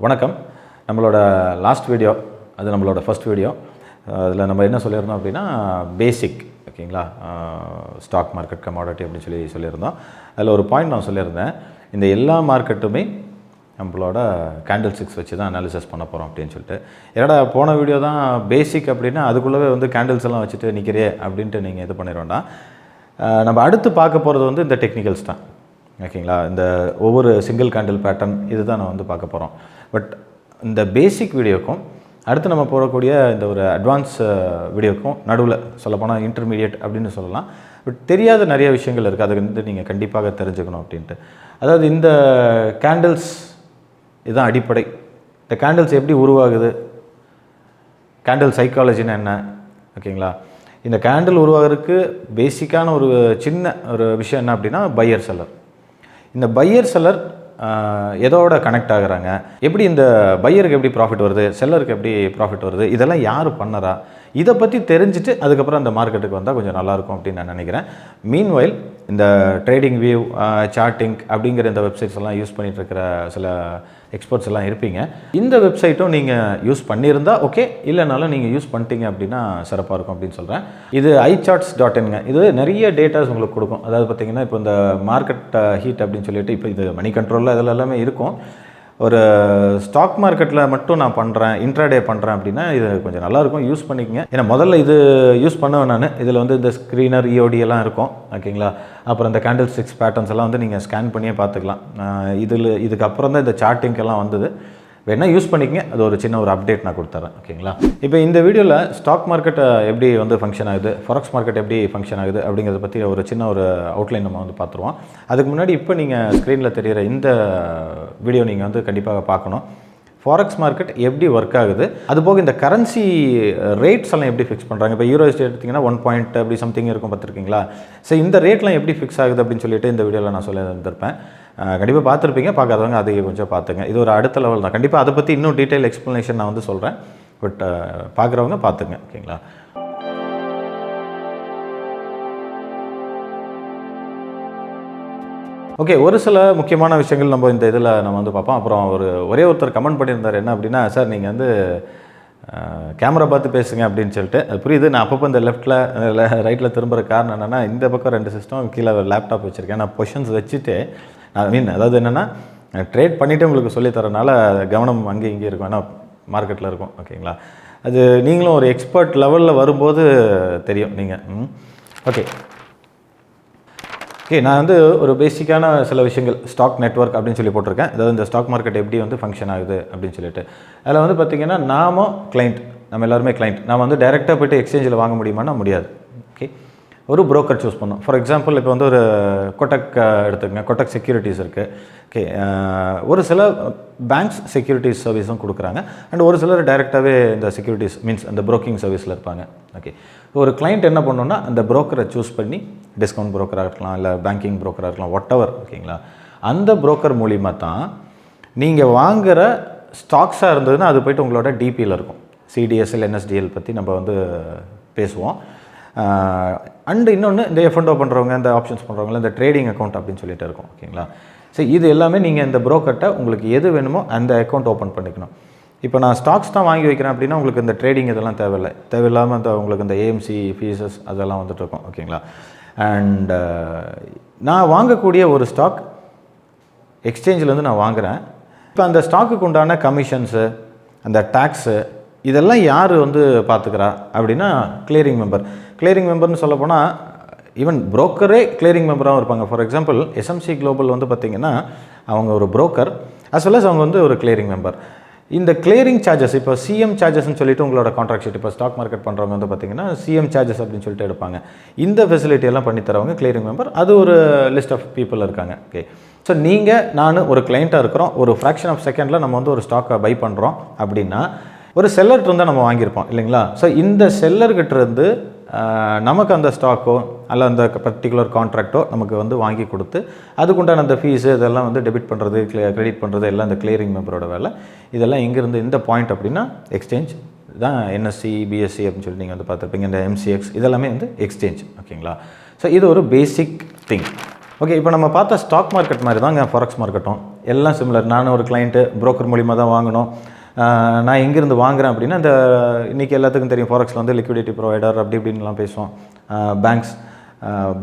வணக்கம். நம்மளோட last video, அது நம்மளோட ஃபர்ஸ்ட் வீடியோ. அதில் நம்ம என்ன சொல்லியிருந்தோம் அப்படின்னா, பேசிக் ஓகேங்களா, ஸ்டாக் மார்க்கெட் கமாடிட்டி அப்படின்னு சொல்லியிருந்தோம். அதில் ஒரு பாயிண்ட் நான் சொல்லியிருந்தேன், இந்த எல்லா மார்க்கெட்டுமே நம்மளோட கேண்டில் ஸ்டிக்ஸ் வச்சு தான் அனாலிசிஸ் பண்ண போகிறோம் அப்படின்னு சொல்லிட்டு. என்னடா போன வீடியோ தான் பேசிக் அப்படின்னா அதுக்குள்ளவே வந்து கேண்டில்ஸ் எல்லாம் வச்சுட்டு நிற்கிறே அப்படின்ட்டு நீங்கள் இது பண்ணிடுவோம்னா, நம்ம அடுத்து பார்க்க போகிறது வந்து இந்த டெக்னிக்கல்ஸ் தான் ஓகேங்களா. இந்த ஒவ்வொரு சிங்கிள் கேண்டில் பேட்டர்ன் இது தான் நான் வந்து பார்க்க போகிறோம். பட் இந்த பேசிக் வீடியோக்கும் அடுத்து நம்ம போடக்கூடிய இந்த ஒரு அட்வான்ஸ் வீடியோக்கும் நடுவில் சொல்லப்போனால் இன்டர்மீடியட் அப்படின்னு சொல்லலாம். பட் தெரியாத நிறைய விஷயங்கள் இருக்குது, அதை வந்து நீங்கள் கண்டிப்பாக தெரிஞ்சுக்கணும் அப்படின்ட்டு. அதாவது இந்த கேண்டில்ஸ் இதுதான் அடிப்படை. இந்த கேண்டில்ஸ் எப்படி உருவாகுது, கேண்டில் சைக்காலஜின்னு என்ன ஓகேங்களா. இந்த கேண்டில் உருவாகிறதுக்கு பேசிக்கான ஒரு சின்ன ஒரு விஷயம் என்ன அப்படின்னா, பையர் செல்லர். இந்த பையர் செல்லர் எதோட கனெக்ட் ஆகுறாங்க, எப்படி இந்த பையருக்கு எப்படி ப்ராஃபிட் வருது, செல்லருக்கு எப்படி ப்ராஃபிட் வருது, இதெல்லாம் யார் பண்ணறா, இதை பற்றி தெரிஞ்சுட்டு அதுக்கப்புறம் அந்த மார்க்கெட்டுக்கு வந்தால் கொஞ்சம் நல்லாயிருக்கும் அப்படின்னு நான் நினைக்கிறேன். மீன்வைல் இந்த ட்ரேடிங் வியூ, சார்ட்டிங் அப்படிங்கிற இந்த வெப்சைட்ஸ் எல்லாம் யூஸ் பண்ணிகிட்டு இருக்கிற சில எக்ஸ்பர்ட்ஸ் எல்லாம் இருப்பீங்க. இந்த வெப்சைட்டும் நீங்கள் யூஸ் பண்ணியிருந்தால் ஓகே, இல்லைனாலும் நீங்கள் யூஸ் பண்ணிட்டீங்க அப்படின்னா சிறப்பாக இருக்கும் அப்படின்னு சொல்கிறேன். இது iCharts.in. இது நிறைய டேட்டாஸ் உங்களுக்கு கொடுக்கும். அதாவது பார்த்தீங்கன்னா, இப்போ இந்த மார்க்கெட் ஹீட் அப்படின்னு சொல்லிட்டு, இப்போ இது மணி கண்ட்ரோலில் இதில் எல்லாமே இருக்கும். ஒரு ஸ்டாக் மார்க்கெட்டில் மட்டும் நான் பண்ணுறேன், இன்ட்ராடே பண்ணுறேன் அப்படின்னா இது கொஞ்சம் நல்லாயிருக்கும், யூஸ் பண்ணிக்கங்க. ஏன்னா முதல்ல இது யூஸ் பண்ணுவேன் நான். இதில் வந்து இந்த ஸ்க்ரீனர் இஓடி எல்லாம் இருக்கும் ஓகேங்களா. அப்புறம் இந்த கேண்டில் ஸ்டிக்ஸ் பேட்டர்ன்ஸ் எல்லாம் வந்து நீங்கள் ஸ்கேன் பண்ணியே பார்த்துக்கலாம். இதுக்கப்புறம் தான் இந்த சார்ட்டிங்கெல்லாம் வந்தது. வேணா யூஸ் பண்ணிக்கங்க. அது ஒரு சின்ன ஒரு அப்டேட் நான் கொடுத்துறேன் ஓகேங்களா. இப்போ இந்த வீடியோவில் ஸ்டாக் மார்க்கெட் எப்படி வந்து ஃபங்க்ஷன் ஆகுது, ஃபாரெக்ஸ் மார்க்கெட் எப்படி ஃபங்க்ஷன் ஆகுது அப்படிங்கிறத பற்றி ஒரு சின்ன ஒரு அவுட்லைன் நம்ம வந்து பார்த்துருவோம். அதுக்கு முன்னாடி இப்போ நீங்கள் ஸ்க்ரீனில் தெரிகிற இந்த வீடியோ நீங்கள் வந்து கண்டிப்பாக பார்க்கணும். ஃபாரெக்ஸ் மார்க்கெட் எப்படி ஒர்க் ஆகுது, அதுபோக இந்த கரன்சி ரேட்ஸ் எல்லாம் எப்படி ஃபிக்ஸ் பண்ணுறாங்க. இப்போ யூரோஸ்ட் எடுத்திங்கன்னா 1 பாயிண்ட் அப்படி சம்திங் இருக்கும் பார்த்துருக்கீங்களா. ஸோ இந்த ரேட்லாம் எப்படி ஃபிக்ஸ் ஆகுது அப்படின்னு சொல்லிட்டு இந்த வீடியோவில் நான் சொல்ல இருந்திருப்பேன். கண்டிப்பாக பார்த்துருப்பீங்க, பார்க்காதவங்க அதை கொஞ்சம் பார்த்துங்க. இது ஒரு அடுத்த லெவல் தான். கண்டிப்பாக அதை பற்றி இன்னும் டீட்டெயில் எக்ஸ்ப்ளனேஷன் நான் வந்து சொல்கிறேன். பட் பார்க்குறவங்க பார்த்துங்க ஓகேங்களா. ஓகே, ஒரு சில முக்கியமான விஷயங்கள் நம்ம இந்த இதில் நம்ம வந்து பார்ப்போம். அப்புறம் ஒரே ஒருத்தர் கமெண்ட் பண்ணியிருந்தார், என்ன அப்படின்னா, சார் நீங்கள் வந்து கேமரா பார்த்து பேசுங்க அப்படின்னு சொல்லிட்டு. அது புரியுது. நான் அப்பப்போ இந்த லெஃப்ட்டில் ரைட்டில் திரும்புகிற காரணம் என்னென்னா, இந்த பக்கம் 2 சிஸ்டம், கீழே லேப்டாப் வச்சுருக்கேன். நான் பொசிஷன்ஸ் வச்சுட்டு அதாவது என்னென்னா, ட்ரேட் பண்ணிவிட்டு உங்களுக்கு சொல்லித்தரனால கவனம் அங்கேயும் இங்கேயும் இருக்கும். ஏன்னா மார்க்கெட்டில் இருக்கும் ஓகேங்களா. அது நீங்களும் ஒரு எக்ஸ்பர்ட் லெவலில் வரும்போது தெரியும் நீங்கள். ஓகே, நான் வந்து ஒரு பேசிக்கான சில விஷயங்கள் ஸ்டாக் நெட்வொர்க் அப்படின்னு சொல்லி போட்டிருக்கேன். அதாவது இந்த ஸ்டாக் மார்க்கெட் எப்படி வந்து ஃபங்க்ஷன் ஆகுது அப்படின்னு சொல்லிட்டு. அதில் வந்து பார்த்திங்கன்னா, நம்ம எல்லாருமே கிளைண்ட். நாம் வந்து டைரெக்டாக போய்ட்டு எக்ஸ்சேஞ்சில் வாங்க முடியுமானா முடியாது. ஓகே, ஒரு புரோக்கர் சூஸ் பண்ணோம். ஃபார் எக்ஸாம்பிள் இப்போ வந்து ஒரு கொட்டக் எடுத்துக்கங்க. கொட்டக் செக்யூரிட்டிஸ் இருக்குது. ஓகே, ஒரு சில பேங்க்ஸ் செக்யூரிட்டிஸ் சர்வீஸும் கொடுக்குறாங்க. அண்ட் ஒரு சிலர் டைரெக்டாகவே இந்த செக்யூரிட்டிஸ் மீன்ஸ் அந்த ப்ரோக்கிங் சர்வீஸில் இருப்பாங்க. ஓகே, ஒரு கிளைண்ட் என்ன பண்ணணுன்னா, அந்த புரோக்கரை சூஸ் பண்ணி, டிஸ்கவுண்ட் புரோக்கராக இருக்கலாம், இல்லை பேங்கிங் புரோக்கராக இருக்கலாம், வாட்டெவர் ஓகேங்களா. அந்த புரோக்கர் மூலிமா தான் நீங்கள் வாங்குகிற ஸ்டாக்ஸாக இருந்ததுன்னா அது போய்ட்டு உங்களோட டிபியில் இருக்கும். சிடிஎஸ்எல், என்எஸ்டிஎல் பற்றி நம்ம வந்து பேசுவோம். அண்டு இன்னொன்று, இந்த எஃப்என்டோ பண்ணுறவங்க, இந்த ஆப்ஷன்ஸ் பண்ணுறவங்க, இந்த ட்ரேடிங் அக்கௌண்ட் அப்படின்னு சொல்லிட்டு இருக்கும் ஓகேங்களா. ஸோ இது எல்லாமே நீங்கள் இந்த புரோக்கர்கிட்ட உங்களுக்கு எது வேணுமோ அந்த அக்கௌண்ட் ஓப்பன் பண்ணிக்கணும். இப்போ நான் ஸ்டாக்ஸ் தான் வாங்கி வைக்கிறேன் அப்படின்னா உங்களுக்கு இந்த ட்ரேடிங் இதெல்லாம் தேவையில்லாமல் அந்த உங்களுக்கு இந்த ஏஎம்சி ஃபீஸஸ் அதெல்லாம் வந்துட்டு இருக்கும் ஓகேங்களா. அண்ட் நான் வாங்கக்கூடிய ஒரு ஸ்டாக் எக்ஸ்சேஞ்சிலேருந்து நான் வாங்குகிறேன். இப்போ அந்த ஸ்டாக்குக்கு உண்டான கமிஷன்ஸு, அந்த டேக்ஸு, இதெல்லாம் யார் வந்து பார்த்துக்கிறா அப்படின்னா கிளியரிங் மெம்பர். கிளியரிங் மெம்பர்னு சொல்ல போனால் ஈவன் புரோக்கரே கிளியரிங் மெம்பராகவும் இருப்பாங்க. ஃபார் எக்ஸாம்பிள் எஸ்எம்சி குளோபல் வந்து பார்த்திங்கன்னா, அவங்க ஒரு புரோக்கர் அஸ் வெல் அஸ் அவங்க வந்து ஒரு கிளியரிங் மெம்பர். இந்த கிளியரிங் சார்ஜஸ், இப்போ சிஎம் சார்ஜஸ்ன்னு சொல்லிட்டு உங்களோட கான்ட்ராக்ட் ஷீட், இப்போ ஸ்டாக் மார்க்கெட் பண்ணுறவங்க வந்து பார்த்திங்கன்னா சிஎம் சார்ஜஸ் அப்படின்னு சொல்லிட்டு எடுப்பாங்க. இந்த ஃபெசிலிட்டி எல்லாம் பண்ணித்தரவங்க கிளியரிங் மெம்பர். அது ஒரு லிஸ்ட் ஆஃப் பீப்புள் இருக்காங்க. ஓகே, ஸோ நான் ஒரு கிளைண்ட்டாக இருக்கிறோம். ஒரு ஃப்ராக்ஷன் ஆஃப் செகண்டில் நம்ம வந்து ஒரு ஸ்டாக்கை பை பண்ணுறோம் அப்படின்னா, ஒரு செல்லர்கிட்ட இருந்தால் நம்ம வாங்கியிருப்போம் இல்லைங்களா. ஸோ இந்த செல்லர்கிட்டருந்து நமக்கு அந்த ஸ்டாக்கோ அல்ல அந்த பர்டிகுலர் கான்ட்ராக்டோ நமக்கு வந்து வாங்கி கொடுத்து அதுக்குண்டான அந்த ஃபீஸு இதெல்லாம் வந்து டெபிட் பண்ணுறது, கிரெடிட் பண்ணுறது எல்லாம் இந்த கிளியரிங் மெம்பரோட வேலை. இதெல்லாம் எங்கேருந்து இந்த பாயிண்ட் அப்படின்னா எக்ஸ்சேஞ்ச் தான். என்எஸ்சி, பிஎஸ்சி அப்படின்னு சொல்லி நீங்கள் வந்து பார்த்துருப்பீங்க. இந்த எம்சிஎக்ஸ் இதெல்லாமே வந்து எக்ஸ்சேஞ்ச் ஓகேங்களா. ஸோ இது ஒரு பேசிக் திங். ஓகே, இப்போ நம்ம பார்த்த ஸ்டாக் மார்க்கெட் மாதிரி தாங்க ஃபாரெக்ஸ் மார்க்கெட்டும். எல்லாம் சிமிலர். நானும் ஒரு கிளைண்ட்டு புரோக்கர் மூலிமா தான் வாங்கணும். நான் எங்கேருந்து வாங்குகிறேன் அப்படின்னா, இந்த இன்றைக்கி எல்லாத்துக்கும் தெரியும் ஃபாரெக்ஸில் வந்து லிக்விடிட்டி ப்ரொவைடர் அப்படி இப்படின்லாம் பேசுவோம்.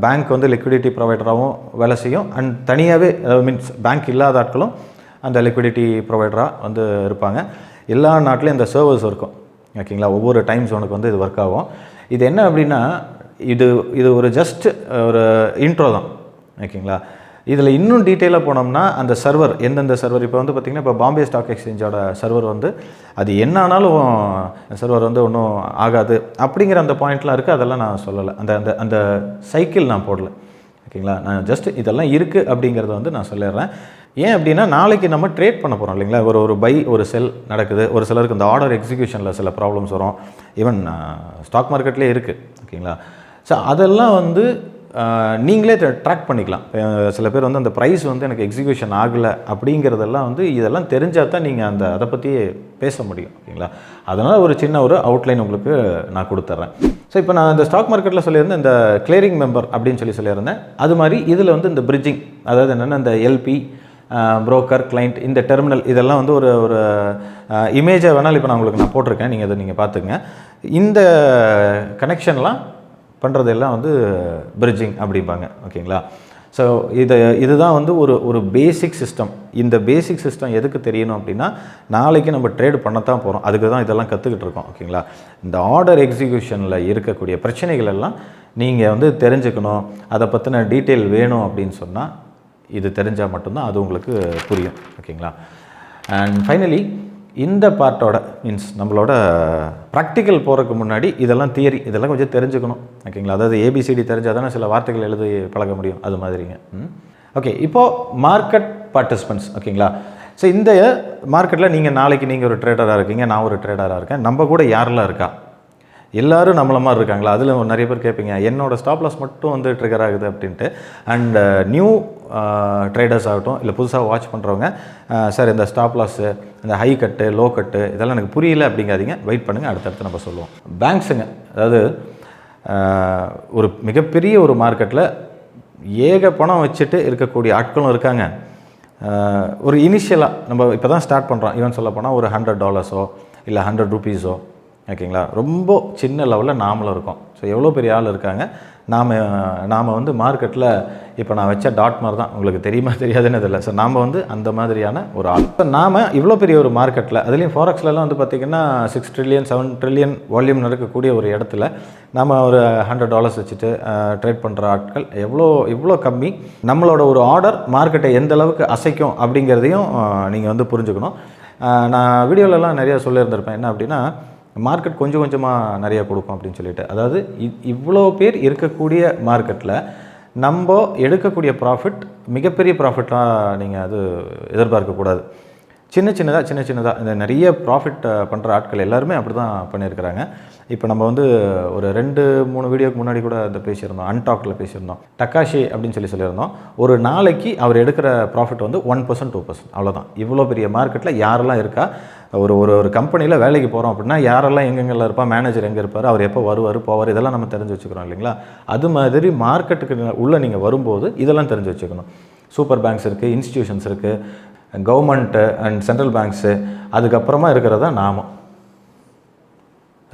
பேங்க் வந்து லிக்விடிட்டி ப்ரொவைடராகவும் வேலை செய்யும். அண்ட் தனியாகவே மீன்ஸ் பேங்க் இல்லாத ஆட்களும் அந்த லிக்விடிட்டி ப்ரொவைடராக வந்து இருப்பாங்க. எல்லா நாட்டிலையும் இந்த சர்வர்ஸ் இருக்கும். ஓகேங்களா? ஒவ்வொரு டைம் ஜோனுக்கு வந்து இது ஒர்க் ஆகும். இது என்ன அப்படின்னா, இது ஒரு ஜஸ்ட் ஒரு இன்ட்ரோ தான். ஓகேங்களா? இதில் இன்னும் டீட்டெயிலாக போனோம்னா, அந்த சர்வர் எந்தெந்த சர்வர் இப்போ வந்து பார்த்திங்கன்னா, இப்போ பாம்பே ஸ்டாக் எக்ஸ்சேஞ்சோட சர்வர் வந்து அது என்ன ஆனாலும் சர்வர் வந்து ஒன்றும் ஆகாது அப்படிங்கிற அந்த பாயிண்ட்லாம் இருக்குது. அதெல்லாம் நான் சொல்லலை. அந்த அந்த அந்த சைக்கிள் நான் போடல. ஓகேங்களா? நான் ஜஸ்ட் இதெல்லாம் இருக்குது அப்படிங்கிறத வந்து நான் சொல்லிடுறேன். ஏன் அப்படின்னா, நாளைக்கு நம்ம ட்ரேட் பண்ண போகிறோம் இல்லைங்களா? ஒரு பை ஒரு செல் நடக்குது. ஒரு சிலருக்கு இந்த ஆர்டர் எக்ஸிக்யூஷனில் சில ப்ராப்ளம்ஸ் வரும். ஈவன் ஸ்டாக் மார்க்கெட்லேயே இருக்குது. ஓகேங்களா? ஸோ அதெல்லாம் வந்து நீங்களே ட்ராக் பண்ணிக்கலாம். சில பேர் வந்து அந்த ப்ரைஸ் வந்து எனக்கு எக்ஸிக்யூஷன் ஆகலை அப்படிங்கிறதெல்லாம் வந்து இதெல்லாம் தெரிஞ்சால் தான் நீங்கள் அதை பற்றி பேச முடியும். ஓகேங்களா? அதனால் ஒரு சின்ன ஒரு அவுட்லைன் உங்களுக்கு நான் கொடுத்துட்றேன். ஸோ இப்போ நான் இந்த ஸ்டாக் மார்க்கெட்டில் சொல்லியிருந்தேன், இந்த கிளியரிங் மெம்பர் அப்படின்னு சொல்லியிருந்தேன். அது மாதிரி இதில் வந்து இந்த பிரிட்ஜிங், அதாவது என்னென்னா இந்த எல்பி, புரோக்கர், கிளைண்ட், இந்த டெர்மினல், இதெல்லாம் வந்து ஒரு இமேஜை வேணாலும் இப்போ நான் உங்களுக்கு போட்டிருக்கேன். நீங்கள் அதை நீங்கள் பார்த்துங்க. இந்த கனெக்ஷன்லாம் பண்ணுறதெல்லாம் வந்து பிரிட்ஜிங் அப்படிம்பாங்க. ஓகேங்களா? ஸோ இதுதான் வந்து ஒரு பேசிக் சிஸ்டம். இந்த பேசிக் சிஸ்டம் எதுக்கு தெரியணும் அப்படின்னா, நாளைக்கு நம்ம ட்ரேட் பண்ணத்தான் போகிறோம். அதுக்கு தான் இதெல்லாம் கற்றுக்கிட்டு இருக்கோம். ஓகேங்களா? இந்த ஆர்டர் எக்ஸிக்யூஷனில் இருக்கக்கூடிய பிரச்சனைகள் எல்லாம் நீங்கள் வந்து தெரிஞ்சுக்கணும். அதை பற்றின டீட்டெயில் வேணும் அப்படின்னு சொன்னால் இது தெரிஞ்சால் மட்டும்தான் அது உங்களுக்கு புரியும். ஓகேங்களா? அண்ட் ஃபைனலி இந்த பார்ட்டோட மீன்ஸ் நம்மளோட ப்ராக்டிக்கல் போகிறதுக்கு முன்னாடி இதெல்லாம் தியரி, இதெல்லாம் கொஞ்சம் தெரிஞ்சுக்கணும். ஓகேங்களா? அதாவது ஏபிசிடி தெரிஞ்சால் தானே சில வார்த்தைகள் எழுதி பழக முடியும். அது மாதிரிங்க. ஓகே, இப்போது மார்க்கெட் பார்ட்டிசிபென்ட்ஸ். ஓகேங்களா? ஸோ இந்த மார்க்கெட்டில் நாளைக்கு நீங்கள் ஒரு ட்ரேடராக இருக்கீங்க, நான் ஒரு ட்ரேடராக இருக்கேன். நம்ம கூட யாரெல்லாம் இருக்கா? எல்லோரும் நம்மள மாதிரி இருக்காங்களா? அதில் நிறைய பேர் கேட்பீங்க, என்னோடய ஸ்டாப் லாஸ் மட்டும் வந்து ட்ரிகர் ஆகுது அப்படின்ட்டு. அண்ட் நியூ ட்ரேடர்ஸ் ஆகட்டும், இல்லை புதுசாக வாட்ச் பண்ணுறவங்க, சார் இந்த ஸ்டாப் லாஸு, இந்த ஹை கட்டு, லோ கட்டு இதெல்லாம் எனக்கு புரியல அப்படிங்காதீங்க. வெயிட் பண்ணுங்கள், அடுத்தடுத்து நம்ம சொல்லுவோம். பேங்க்ஸுங்க, அதாவது ஒரு மிகப்பெரிய ஒரு மார்க்கெட்டில் ஏக பணம் வச்சுட்டு இருக்கக்கூடிய ஆட்களும் இருக்காங்க. ஒரு இனிஷியலாக நம்ம இப்போ தான் ஸ்டார்ட் பண்ணுறோம். ஈவன் சொல்ல போனால் ஒரு $100 இல்லை ₹100 ஓகேங்களா? ரொம்ப சின்ன லெவலில் நாமளும் இருக்கோம். ஸோ எவ்வளோ பெரிய ஆள் இருக்காங்க. நாம் வந்து மார்க்கெட்டில் இப்போ நான் வச்ச டாட் மாதிரி தான். உங்களுக்கு தெரியுமா தெரியாதுன்னு இதில்லை. ஸோ நாம் வந்து அந்த மாதிரியான ஒரு ஆள். ஸோ நாம் இவ்வளோ பெரிய ஒரு மார்க்கெட்டில், அதுலேயும் ஃபாரெக்ஸ்லாம் வந்து பார்த்திங்கன்னா 6 ட்ரில்லியன் 7 ட்ரில்லியன் வால்யூம் நடக்கக்கூடிய ஒரு இடத்துல நம்ம ஒரு $100 வச்சுட்டு ட்ரேட் பண்ணுற ஆட்கள் இவ்வளோ கம்மி. நம்மளோட ஒரு ஆர்டர் மார்க்கெட்டை எந்த அளவுக்கு அசைக்கும் அப்படிங்கிறதையும் நீங்கள் வந்து புரிஞ்சுக்கணும். நான் வீடியோலலாம் நிறையா சொல்லியிருந்திருப்பேன். என்ன அப்படின்னா, மார்க்கெட் கொஞ்சம் கொஞ்சமாக நிறையா கொடுக்கும் அப்படின்னு சொல்லிட்டு. அதாவது இவ்வளோ பேர் இருக்கக்கூடிய மார்க்கெட்டில் நம்ம எடுக்கக்கூடிய ப்ராஃபிட் மிகப்பெரிய ப்ராஃபிட்டாக நீங்கள் அது எதிர்பார்க்கக்கூடாது. சின்ன சின்னதாக இந்த நிறைய ப்ராஃபிட் பண்ணுற ஆட்கள் எல்லாருமே அப்படி தான் பண்ணியிருக்கிறாங்க. இப்போ நம்ம வந்து ஒரு 2-3 வீடியோக்கு முன்னாடி கூட அதை பேசியிருந்தோம். அன்டாக்டில் பேசியிருந்தோம். டக்காஷி அப்படின்னு சொல்லியிருந்தோம். ஒரு நாளைக்கு அவர் எடுக்கிற ப்ராஃபிட் வந்து 1% 2%, அவ்வளோதான். இவ்வளோ பெரிய மார்க்கெட்டில் யாரெல்லாம் இருக்கா? ஒரு கம்பெனியில் வேலைக்கு போகிறோம் அப்படின்னா யாரெல்லாம் எங்கெங்கெல்லாம் இருப்பா, மேனேஜர் எங்கே இருப்பார், அவர் எப்போ வருவார் போவார், இதெல்லாம் நம்ம தெரிஞ்சு வச்சுக்கிறோம் இல்லைங்களா? அது மாதிரி மார்க்கெட்டுக்கு உள்ளே நீங்கள் வரும்போது இதெல்லாம் தெரிஞ்சு வச்சுக்கணும். சூப்பர் பேங்க்ஸ் இருக்குது, இன்ஸ்டிடியூஷன்ஸ் இருக்குது, கவர்மெண்ட்டு அண்ட் சென்ட்ரல் பேங்க்ஸு, அதுக்கப்புறமா இருக்கிறதா நாம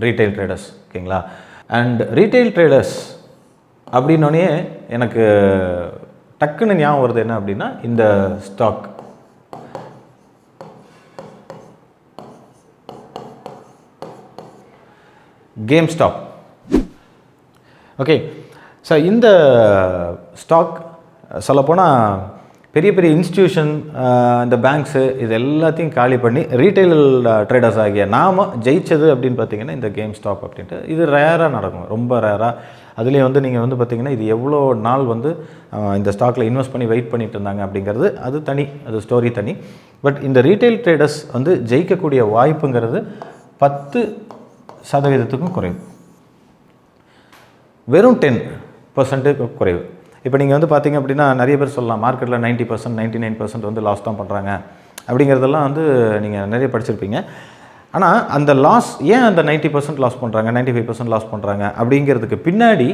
ரீட்டைல் ட்ரேடர்ஸ். ஓகேங்களா? அண்ட் ரீட்டைல் ட்ரேடர்ஸ் அப்படின்னோடனே எனக்கு டக்குன்னு ஞாபகம் வருது என்ன அப்படின்னா, இந்த stock game stop. Okay, so இந்த ஸ்டாக் சொல்லப்போனால் பெரிய பெரிய இன்ஸ்டிடியூஷன், இந்த பேங்க்ஸு, இது எல்லாத்தையும் காலி பண்ணி ரீட்டைல் ட்ரேடர்ஸ் ஆகிய நாம் ஜெயிச்சது அப்படின்னு பார்த்தீங்கன்னா இந்த கேம் ஸ்டாப் அப்படின்ட்டு. இது ரேராக நடக்கும், ரொம்ப ரேராக. அதுலேயும் வந்து நீங்கள் வந்து பார்த்திங்கன்னா இது எவ்வளோ நாள் வந்து இந்த ஸ்டாக்கில் இன்வெஸ்ட் பண்ணி வெயிட் பண்ணிட்டு இருந்தாங்க அப்படிங்கிறது அது தனி, அது ஸ்டோரி தனி. பட் இந்த ரீட்டைல் ட்ரேடர்ஸ் வந்து ஜெயிக்கக்கூடிய வாய்ப்புங்கிறது 10% குறைவு, வெறும் 10% குறைவு. இப்போ நீங்கள் வந்து பார்த்திங்க அப்படின்னா நிறைய பேர் சொல்லலாம், மார்க்கெட்டில் 90% 99% வந்து லாஸ் தான் பண்ணுறாங்க அப்படிங்கிறதெல்லாம் வந்து நீங்கள் நிறைய படிச்சிருப்பீங்க. ஆனால் அந்த லாஸ் ஏன் அந்த 90% லாஸ் பண்ணுறாங்க, 95% லாஸ் பண்ணுறாங்க அப்படிங்கிறதுக்கு பின்னாடி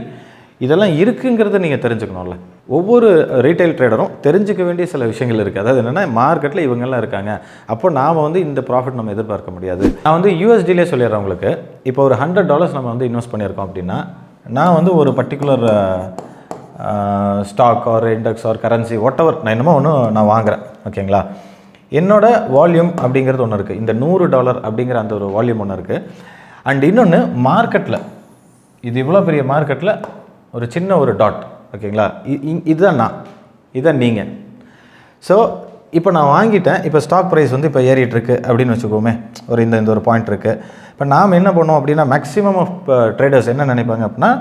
இதெல்லாம் இருக்குங்கிறத நீங்கள் தெரிஞ்சுக்கணும்ல. ஒவ்வொரு ரீட்டைல் ட்ரேடரும் தெரிஞ்சிக்க வேண்டிய சில விஷயங்கள் இருக்குது. அதாவது என்னென்னா மார்க்கெட்டில் இவங்கெல்லாம் இருக்காங்க, அப்போ நாம் வந்து இந்த ப்ராஃபிட் நம்ம எதிர்பார்க்க முடியாது. நான் வந்து யூஎஸ்டிலே சொல்லிடுறேன் உங்களுக்கு. இப்போ ஒரு $100 நம்ம வந்து இன்வெஸ்ட் பண்ணியிருக்கோம் அப்படின்னா, நான் வந்து ஒரு particular stock or index or currency whatever நான் என்னமோ ஒன்று நான் வாங்குகிறேன். ஓகேங்களா? என்னோட வால்யூம் அப்படிங்கிறது ஒன்று இருக்குது. இந்த $100 அப்படிங்கிற அந்த ஒரு வால்யூம் ஒன்று இருக்குது. அண்ட் இன்னொன்று மார்க்கெட்டில், இது இவ்வளோ பெரிய மார்க்கெட்டில் ஒரு சின்ன ஒரு டாட். ஓகேங்களா? இதுதான் நான், இதுதான் நீங்கள். ஸோ இப்போ நான் வாங்கிட்டேன். இப்போ ஸ்டாக் ப்ரைஸ் வந்து இப்போ ஏறிட்டுருக்கு அப்படின்னு வச்சுக்கோமே, ஒரு இந்த ஒரு பாயிண்ட் இருக்குது. இப்போ நாம் என்ன பண்ணோம் அப்படின்னா, மேக்ஸிமம் ஆஃப் ட்ரேடர்ஸ் என்ன நினைப்பாங்க அப்படின்னா,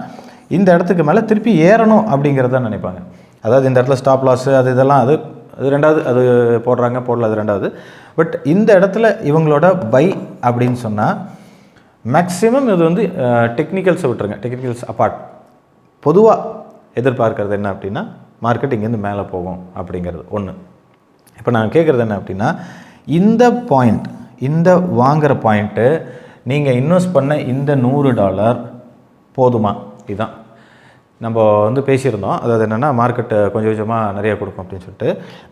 இந்த இடத்துக்கு மேலே திருப்பி ஏறணும் அப்படிங்கிறத நினைப்பாங்க. அதாவது இந்த இடத்துல ஸ்டாப் லாஸு அது இதெல்லாம் அது ரெண்டாவது, அது போடுறாங்க போடல, அது ரெண்டாவது. பட் இந்த இடத்துல இவங்களோட பை அப்படின்னு சொன்னால் மேக்ஸிமம் இது வந்து டெக்னிக்கல்ஸை விட்டுருங்க, டெக்னிக்கல்ஸ் அப்பார்ட், பொதுவாக எதிர்பார்க்கறது என்ன அப்படின்னா, மார்க்கெட் இங்கேருந்து மேலே போகும் அப்படிங்கிறது ஒன்று. இப்போ நான் கேட்குறது என்ன அப்படின்னா, இந்த பாயிண்ட், இந்த வாங்குகிற பாயிண்ட்டு நீங்கள் இன்வெஸ்ட் பண்ண இந்த $100 போதுமா? இதுதான் நம்ம வந்து பேசியிருந்தோம். அதாவது என்னென்னா, மார்க்கெட்டு கொஞ்சம் கொஞ்சமாக நிறைய கொடுக்கும் அப்படின்னு சொல்லிட்டு.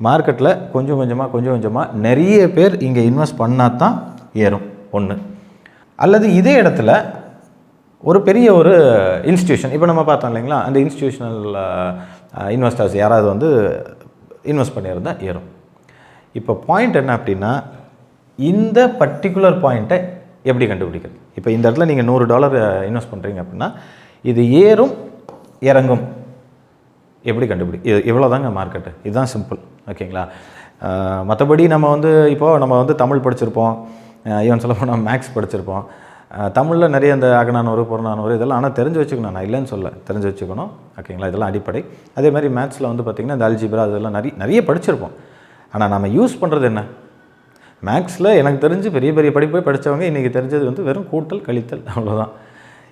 மார்க்கெட்டில் கொஞ்சம் கொஞ்சமாக நிறைய பேர் இங்கே இன்வெஸ்ட் பண்ணால் தான் ஏறும் ஒன்று. அல்லது இதே இடத்துல ஒரு பெரிய ஒரு இன்ஸ்டியூஷன், இப்போ நம்ம பார்த்தோம் இல்லைங்களா, அந்த இன்ஸ்டியூஷனல் இன்வெஸ்டர்ஸ் யாராவது வந்து இன்வெஸ்ட் பண்ணியிருந்தால் ஏறும். இப்போ பாயிண்ட் என்ன அப்படின்னா, இந்த பர்டிகுலர் பாயிண்ட்டை எப்படி கண்டுபிடிக்கிறது? இப்போ இந்த இடத்துல நீங்கள் $100 இன்வெஸ்ட் பண்ணுறீங்க அப்படின்னா, இது ஏறும் இறங்கும் எப்படி இது இவ்வளோதாங்க மார்க்கெட்டு. இதுதான் சிம்பிள். ஓகேங்களா? மற்றபடி நம்ம வந்து இப்போது நம்ம வந்து தமிழ் படிச்சிருப்போம், ஈவன் சொல்ல போனால் மேக்ஸ் படிச்சிருப்போம். தமிழில் நிறைய இந்த அகநானூறு புறநானூறு இதெல்லாம் ஆனால் தெரிஞ்சு வச்சுக்கணும். நான் இல்லைன்னு சொல்ல, தெரிஞ்சு வச்சுக்கணும். ஓகேங்களா? இதெல்லாம் அடிப்படை. அதே மாதிரி மேத்ஸில் வந்து பார்த்திங்கன்னா இந்த அல்ஜிப்ரா அதெல்லாம் நிறைய படிச்சிருப்போம். ஆனால் நம்ம யூஸ் பண்ணுறது என்ன? மேக்ஸில் எனக்கு தெரிஞ்சு பெரிய பெரிய படிப்பை படித்தவங்க இன்றைக்கி தெரிஞ்சது வந்து வெறும் கூட்டல் கழித்தல், அவ்வளோதான்.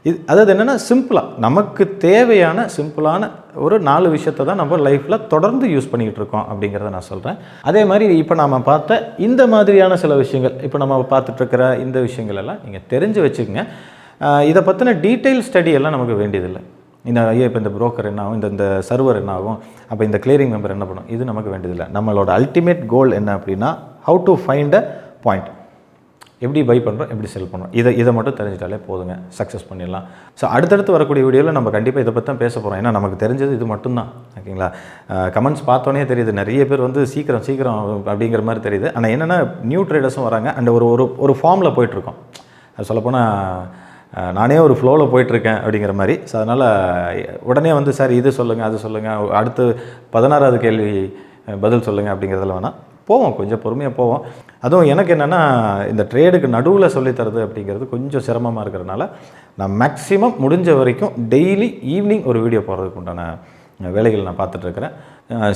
இது அதாவது என்னென்னா, சிம்பிளாக நமக்கு தேவையான சிம்பிளான ஒரு 4 விஷயத்தை தான் நம்ம லைஃப்பில் தொடர்ந்து யூஸ் பண்ணிக்கிட்டு இருக்கோம் அப்படிங்கிறத நான் சொல்கிறேன். அதே மாதிரி இப்போ நம்ம பார்த்த இந்த மாதிரியான சில விஷயங்கள், இப்போ நம்ம பார்த்துட்ருக்கிற இந்த விஷயங்கள் எல்லாம் நீங்கள் தெரிஞ்சு வச்சுக்கோங்க. இதை பற்றின டீட்டெயில் ஸ்டடி எல்லாம் நமக்கு வேண்டியதில்லை. இப்போ இந்த புரோக்கர் என்ன ஆகும், இந்த சர்வர் என்ன ஆகும், அப்போ இந்த கிளியரிங் மெம்பர் என்ன பண்ணும், இது நமக்கு வேண்டியதில்லை. நம்மளோட அல்டிமேட் கோல் என்ன அப்படின்னா, how to find a point, எப்படி பை பண்ணுறோம், எப்படி செல் பண்ணுறோம், இதை மட்டும் தெரிஞ்சிட்டாலே போதுங்க, சக்ஸஸ் பண்ணிடலாம். ஸோ அடுத்தடுத்து வரக்கூடிய வீடியோவில் நம்ம கண்டிப்பாக இதை பற்றி தான் பேச போகிறோம். ஏன்னா நமக்கு தெரிஞ்சது இது மட்டும்தான். ஓகேங்களா? கமெண்ட்ஸ் பார்த்தோன்னே தெரியுது, நிறைய பேர் வந்து சீக்கிரம் அப்படிங்கிற மாதிரி தெரியுது. ஆனால் என்னென்னா, நியூ ட்ரேடர்ஸும் வராங்க. அண்ட் ஒரு ஃபார்மில் போயிட்டுருக்கோம். அது சொல்லப்போனால் நானே ஒரு ஃப்ளோவில் போயிட்டுருக்கேன் அப்படிங்கிற மாதிரி. ஸோ அதனால் உடனே வந்து சார் இது சொல்லுங்கள், அது சொல்லுங்கள், அடுத்து 16வது கேள்வி பதில் சொல்லுங்கள் அப்படிங்கிறதுல வேணால் போவோம், கொஞ்சம் பொறுமையாக போவோம். அதுவும் எனக்கு என்னென்னா, இந்த ட்ரேடுக்கு நடுவில் சொல்லித்தரது அப்படிங்கிறது கொஞ்சம் சிரமமாக இருக்கிறதுனால நான் மேக்ஸிமம் முடிஞ்ச வரைக்கும் டெய்லி ஈவினிங் ஒரு வீடியோ போடுறதுக்கு உண்டான வேலைகள் நான் பார்த்துட்ருக்கிறேன்.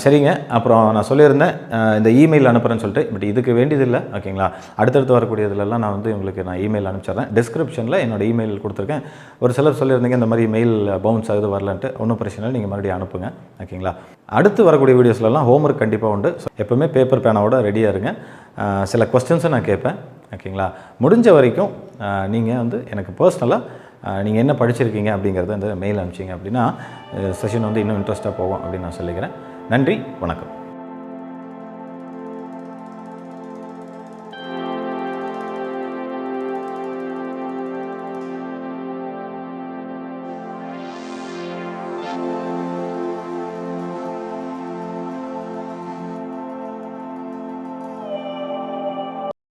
சரிங்க. அப்புறம் நான் சொல்லியிருந்தேன் இந்த இமெயில் அனுப்புகிறேன்னு சொல்லிட்டு, பட் இதுக்கு வேண்டியதில்லை. ஓகேங்களா? அடுத்தடுத்து வரக்கூடியதுலலாம் நான் வந்து உங்களுக்கு இமெயில் அனுப்பிச்சிட்றேன். டிஸ்கிரிப்ஷனில் என்னோடய இமெயில் கொடுத்துருக்கேன். ஒரு சிலர் சொல்லியிருந்தீங்க இந்த மாதிரி மெயில் பவுன்ஸ் ஆகுது வரலன்ட்டு. ஒன்றும் பிரச்சனை இல்லை, நீங்கள் மறுபடியும் அனுப்புங்க. ஓகேங்களா? அடுத்து வரக்கூடிய வீடியோஸ்லாம் ஹோம்ஒர்க் கண்டிப்பாக உண்டு. ஸோ எப்போவுமே பேப்பர் பேனாவோட ரெடியாக இருங்க. சில கொஸ்டின்ஸை நான் கேட்பேன். ஓகேங்களா? முடிஞ்ச வரைக்கும் நீங்கள் வந்து எனக்கு பர்சனலாக நீங்கள் என்ன படிச்சிருக்கீங்க அப்படிங்கிறத இந்த மெயில் அனுப்பிச்சிங்க அப்படின்னா செஷன் வந்து இன்னும் இன்ட்ரெஸ்ட்டாக போகும் அப்படின்னு நான் சொல்லிக்கிறேன். நன்றி, வணக்கம்.